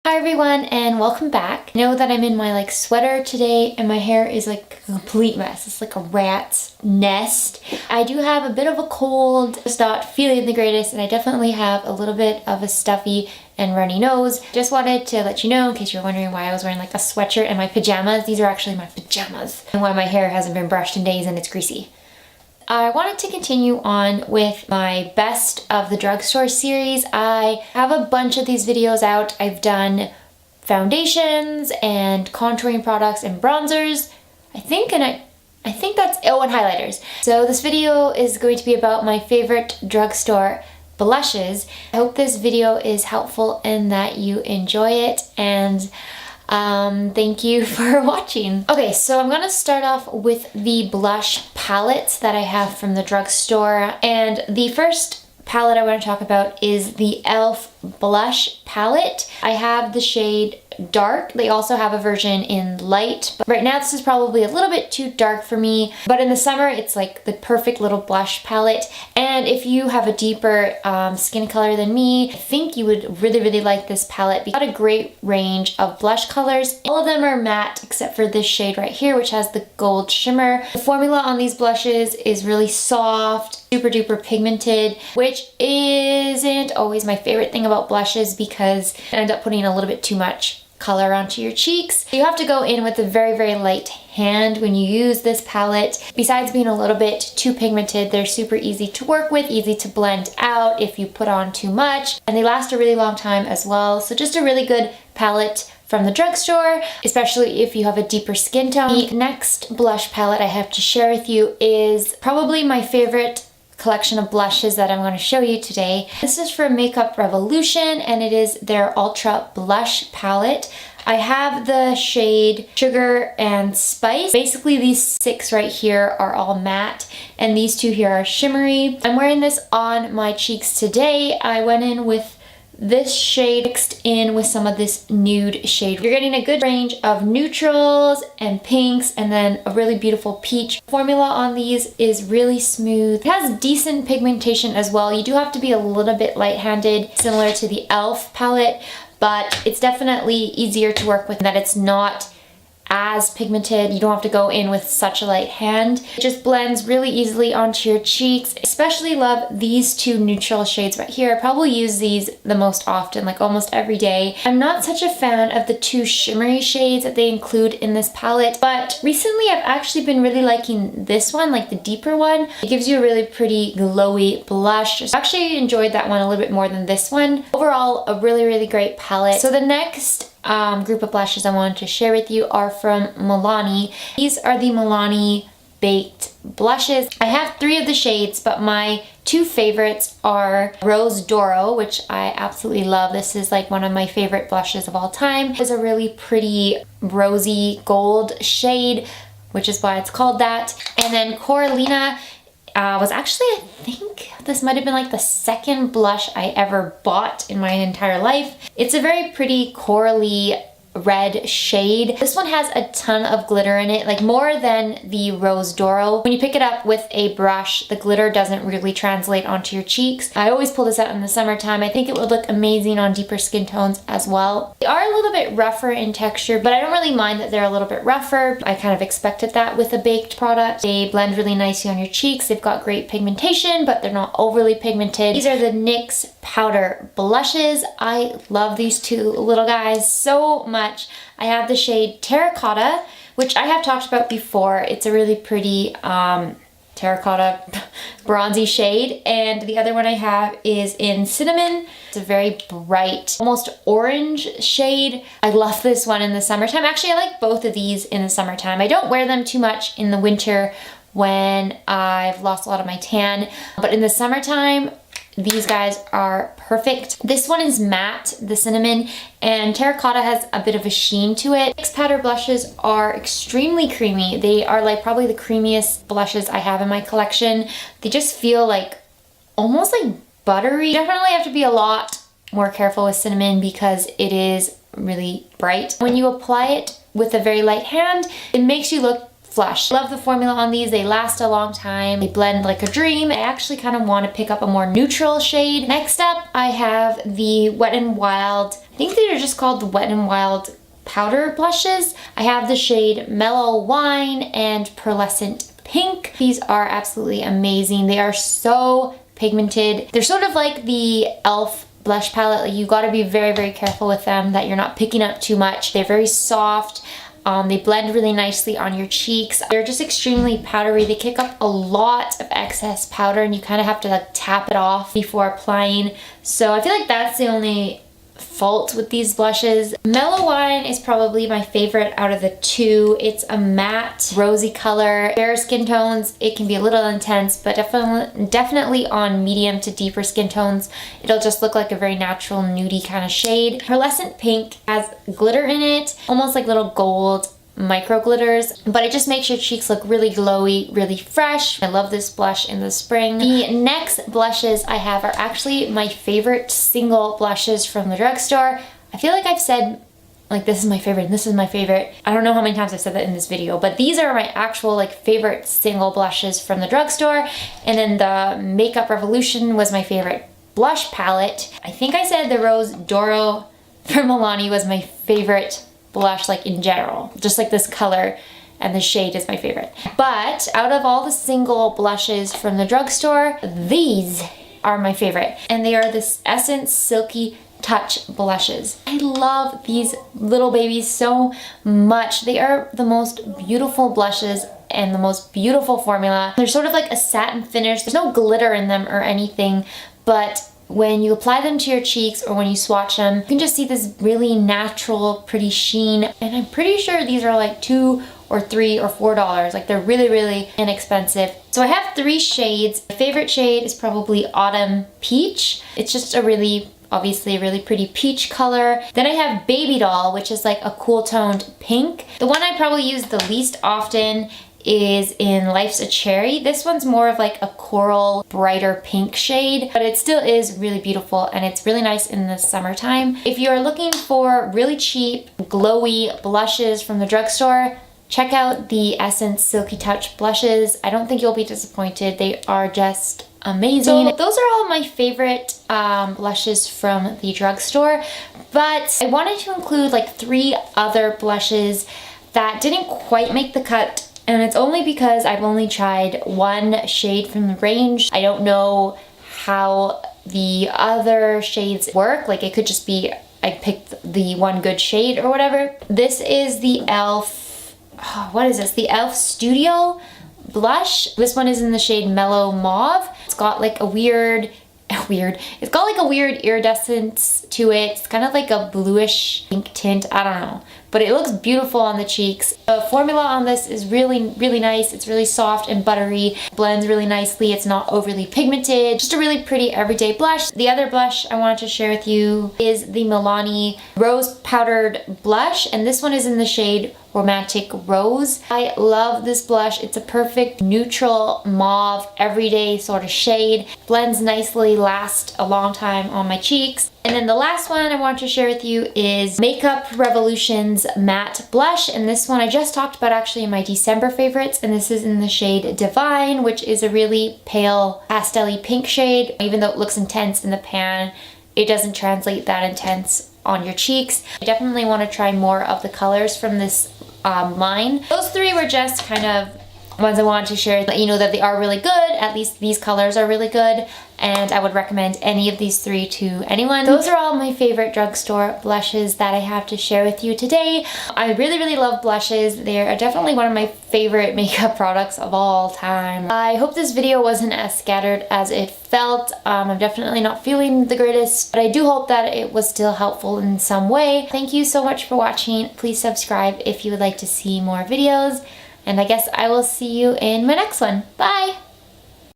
Hi everyone and welcome back. I know that I'm in my sweater today and my hair is like a complete mess. It's like a rat's nest. I do have a bit of a cold, just not feeling the greatest, and I definitely have a little bit of a stuffy and runny nose. Just wanted to let you know in case you're wondering why I was wearing like a sweatshirt and my pajamas. These are actually my pajamas, and why my hair hasn't been brushed in days and it's greasy. I wanted to continue on with my best of the drugstore series. I have a bunch of these videos out. I've done foundations and contouring products and bronzers. I think that's, oh, and highlighters. So this video is going to be about my favorite drugstore blushes. I hope this video is helpful and that you enjoy it, and thank you for watching. Okay, so I'm gonna start off with the blush palettes that I have from the drugstore, and the first palette I want to talk about is the e.l.f. blush palette. I have the shade Dark. They also have a version in Light, but right now this is probably a little bit too dark for me, but in the summer it's like the perfect little blush palette. And if you have a deeper skin color than me, I think you would really like this palette. It's got a great range of blush colors. All of them are matte except for this shade right here, which has the gold shimmer. The formula on these blushes is really soft, super duper pigmented, which isn't always my favorite thing about blushes because I end up putting a little bit too much color onto your cheeks. You have to go in with a very light hand when you use this palette. Besides being a little bit too pigmented, they're super easy to work with, easy to blend out if you put on too much, and they last a really long time as well. So just a really good palette from the drugstore, especially if you have a deeper skin tone. The next blush palette I have to share with you is probably my favorite collection of blushes that I'm going to show you today. This is from Makeup Revolution and it is their Ultra Blush palette. I have the shade Sugar and Spice. Basically these 6 right here are all matte and these 2 here are shimmery. I'm wearing this on my cheeks today. I went in with this shade mixed in with some of this nude shade. You're getting a good range of neutrals and pinks and then a really beautiful peach. The formula on these is really smooth. It has decent pigmentation as well. You do have to be a little bit light-handed, similar to the e.l.f. palette, but it's definitely easier to work with in that it's not as pigmented. You don't have to go in with such a light hand. It just blends really easily onto your cheeks. Especially love these 2 neutral shades right here. I probably use these the most often, like almost every day. I'm not such a fan of the 2 shimmery shades that they include in this palette, but recently I've actually been really liking this one, like the deeper one. It gives you a really pretty glowy blush. I actually enjoyed that one a little bit more than this one. Overall, a really great palette. So the next group of blushes I wanted to share with you are from Milani. These are the Milani Baked blushes. I have 3 of the shades, but my 2 favorites are Rose Doro, which I absolutely love. This is like one of my favorite blushes of all time. It's a really pretty rosy gold shade, which is why it's called that. And then Coralina was actually, I think this might have been like the 2nd blush I ever bought in my entire life. It's a very pretty corally red shade. This one has a ton of glitter in it, like more than the Rose Doro. When you pick it up with a brush, the glitter doesn't really translate onto your cheeks. I always pull this out in the summertime. I think it would look amazing on deeper skin tones as well. They are a little bit rougher in texture, but I don't really mind that they're a little bit rougher. I kind of expected that with a baked product. They blend really nicely on your cheeks. They've got great pigmentation, but they're not overly pigmented. These are the NYX powder blushes. I love these 2 little guys so much. I have the shade Terracotta, which I have talked about before. It's a really pretty terracotta bronzy shade, and the other one I have is in Cinnamon. It's a very bright, almost orange shade. I love this one in the summertime. Actually, I like both of these in the summertime. I don't wear them too much in the winter when I've lost a lot of my tan, but in the summertime, these guys are perfect. This one is matte, the Cinnamon, and Terracotta has a bit of a sheen to it. NYX powder blushes are extremely creamy. They are like probably the creamiest blushes I have in my collection. They just feel like almost like buttery. You definitely have to be a lot more careful with Cinnamon because it is really bright. When you apply it with a very light hand, it makes you look flush. Love the formula on these. They last a long time. They blend like a dream. I actually kind of want to pick up a more neutral shade. Next up, I have the Wet n Wild. I think these are just called the Wet n Wild powder blushes. I have the shade Mellow Wine and Pearlescent Pink. These are absolutely amazing. They are so pigmented. They're sort of like the e.l.f. blush palette. Like, you got to be very, very careful with them that you're not picking up too much. They're very soft. They blend really nicely on your cheeks. They're just extremely powdery. They kick up a lot of excess powder and you kind of have to like tap it off before applying. So I feel like that's the only fault with these blushes. Mellow Wine is probably my favorite out of the two. It's a matte rosy color. Bare skin tones, it can be a little intense, but definitely on medium to deeper skin tones, it'll just look like a very natural nudie kind of shade. Pearlescent Pink has glitter in it, almost like little gold micro glitters, but it just makes your cheeks look really glowy, really fresh. I love this blush in the spring. The next blushes I have are actually my favorite single blushes from the drugstore. I feel like I've said like this is my favorite and this is my favorite. I don't know how many times I've said that in this video, but these are my actual like favorite single blushes from the drugstore. And then the Makeup Revolution was my favorite blush palette. I think I said the Rose Doro from Milani was my favorite blush, like in general, just like this color and the shade is my favorite. But out of all the single blushes from the drugstore, these are my favorite, and they are this Essence Silky Touch blushes. I love these little babies so much. They are the most beautiful blushes and the most beautiful formula. They're sort of like a satin finish. There's no glitter in them or anything, but when you apply them to your cheeks or when you swatch them, you can just see this really natural, pretty sheen. And I'm pretty sure these are like $2 or $3 or $4. Like, they're really, really inexpensive. So I have 3 shades. My favorite shade is probably Autumn Peach. It's just a really, obviously a really pretty peach color. Then I have Babydoll, which is like a cool toned pink. The one I probably use the least often is in Life's a Cherry. This one's more of like a coral, brighter pink shade, but it still is really beautiful and it's really nice in the summertime. If you are looking for really cheap, glowy blushes from the drugstore, check out the Essence Silky Touch blushes. I don't think you'll be disappointed. They are just amazing. So those are all my favorite blushes from the drugstore, but I wanted to include like 3 other blushes that didn't quite make the cut. And it's only because I've only tried one shade from the range. I don't know how the other shades work. Like, it could just be I picked the one good shade or whatever. This is the e.l.f. What is this? The e.l.f. Studio blush. This one is in the shade Mellow Mauve. It's got like a weird, it's got like a weird iridescence to it. It's kind of like a bluish pink tint. I don't know. But it looks beautiful on the cheeks. The formula on this is really, really nice. It's really soft and buttery, blends really nicely. It's not overly pigmented. Just a really pretty everyday blush. The other blush I wanted to share with you is the Milani Rose Powdered Blush, and this one is in the shade Romantic Rose. I love this blush. It's a perfect neutral mauve, everyday sort of shade. Blends nicely, lasts a long time on my cheeks. And then the last one I want to share with you is Makeup Revolution's Matte Blush. And this one I just talked about actually in my December favorites. And this is in the shade Divine, which is a really pale pastel-y pink shade. Even though it looks intense in the pan, it doesn't translate that intense on your cheeks. I definitely want to try more of the colors from this line. Those 3 were just kind of ones I wanted to share, let you know that they are really good. At least these colors are really good, and I would recommend any of these 3 to anyone. Those are all my favorite drugstore blushes that I have to share with you today. I really, really love blushes. They're definitely one of my favorite makeup products of all time. I hope this video wasn't as scattered as it felt. I'm definitely not feeling the greatest, but I do hope that it was still helpful in some way. Thank you so much for watching. Please subscribe if you would like to see more videos. And I guess I will see you in my next one. Bye!